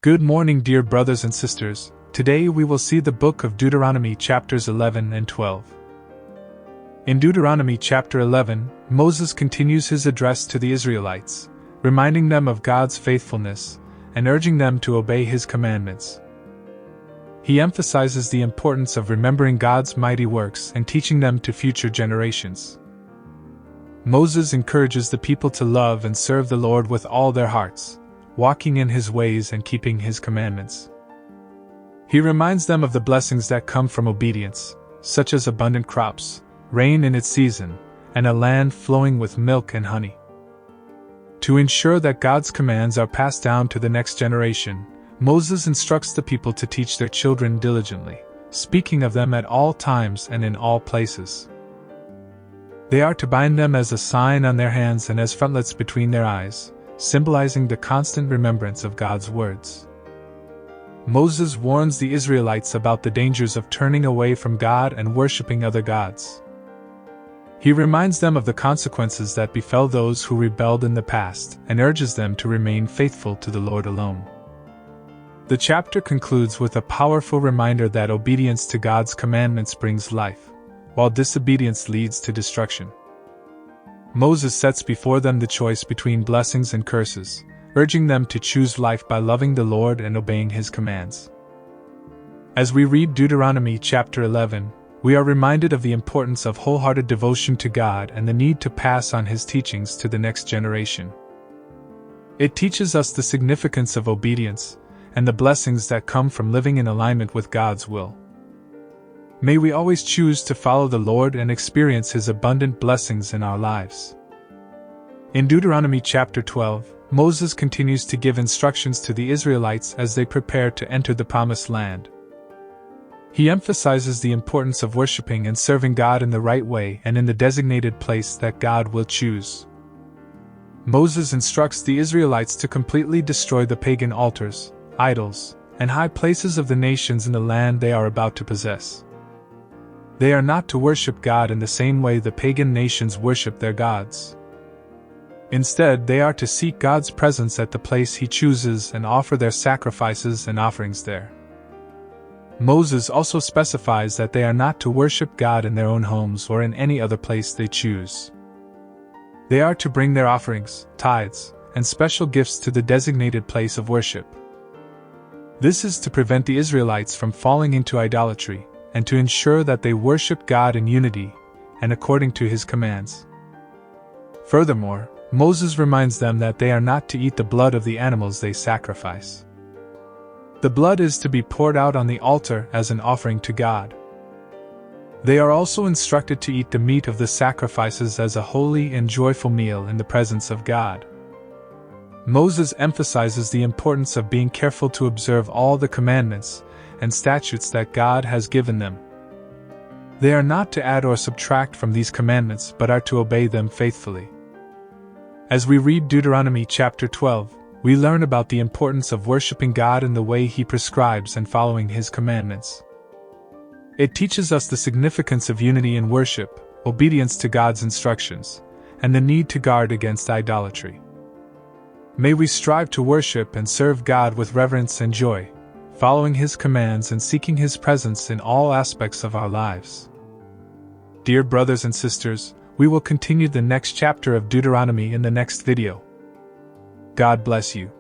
Good morning, dear brothers and sisters. Today we will see the book of Deuteronomy chapters 11 and 12. In Deuteronomy chapter 11, Moses continues his address to the Israelites, reminding them of God's faithfulness and urging them to obey His commandments. He emphasizes the importance of remembering God's mighty works and teaching them to future generations. Moses encourages the people to love and serve the Lord with all their hearts, walking in His ways and keeping His commandments. He reminds them of the blessings that come from obedience, such as abundant crops, rain in its season, and a land flowing with milk and honey. To ensure that God's commands are passed down to the next generation, Moses instructs the people to teach their children diligently, speaking of them at all times and in all places. They are to bind them as a sign on their hands and as frontlets between their eyes, symbolizing the constant remembrance of God's words. Moses warns the Israelites about the dangers of turning away from God and worshiping other gods. He reminds them of the consequences that befell those who rebelled in the past and urges them to remain faithful to the Lord alone. The chapter concludes with a powerful reminder that obedience to God's commandments brings life, while disobedience leads to destruction. Moses sets before them the choice between blessings and curses, urging them to choose life by loving the Lord and obeying His commands. As we read Deuteronomy chapter 11, we are reminded of the importance of wholehearted devotion to God and the need to pass on His teachings to the next generation. It teaches us the significance of obedience and the blessings that come from living in alignment with God's will. May we always choose to follow the Lord and experience His abundant blessings in our lives. In Deuteronomy chapter 12, Moses continues to give instructions to the Israelites as they prepare to enter the Promised Land. He emphasizes the importance of worshiping and serving God in the right way and in the designated place that God will choose. Moses instructs the Israelites to completely destroy the pagan altars, idols, and high places of the nations in the land they are about to possess. They are not to worship God in the same way the pagan nations worship their gods. Instead, they are to seek God's presence at the place He chooses and offer their sacrifices and offerings there. Moses also specifies that they are not to worship God in their own homes or in any other place they choose. They are to bring their offerings, tithes, and special gifts to the designated place of worship. This is to prevent the Israelites from falling into idolatry, and to ensure that they worship God in unity and according to His commands. Furthermore, Moses reminds them that they are not to eat the blood of the animals they sacrifice. The blood is to be poured out on the altar as an offering to God. They are also instructed to eat the meat of the sacrifices as a holy and joyful meal in the presence of God. Moses emphasizes the importance of being careful to observe all the commandments and statutes that God has given them. They are not to add or subtract from these commandments but are to obey them faithfully. As we read Deuteronomy chapter 12, we learn about the importance of worshiping God in the way He prescribes and following His commandments. It teaches us the significance of unity in worship, obedience to God's instructions, and the need to guard against idolatry. May we strive to worship and serve God with reverence and joy, following His commands and seeking His presence in all aspects of our lives. Dear brothers and sisters, we will continue the next chapter of Deuteronomy in the next video. God bless you.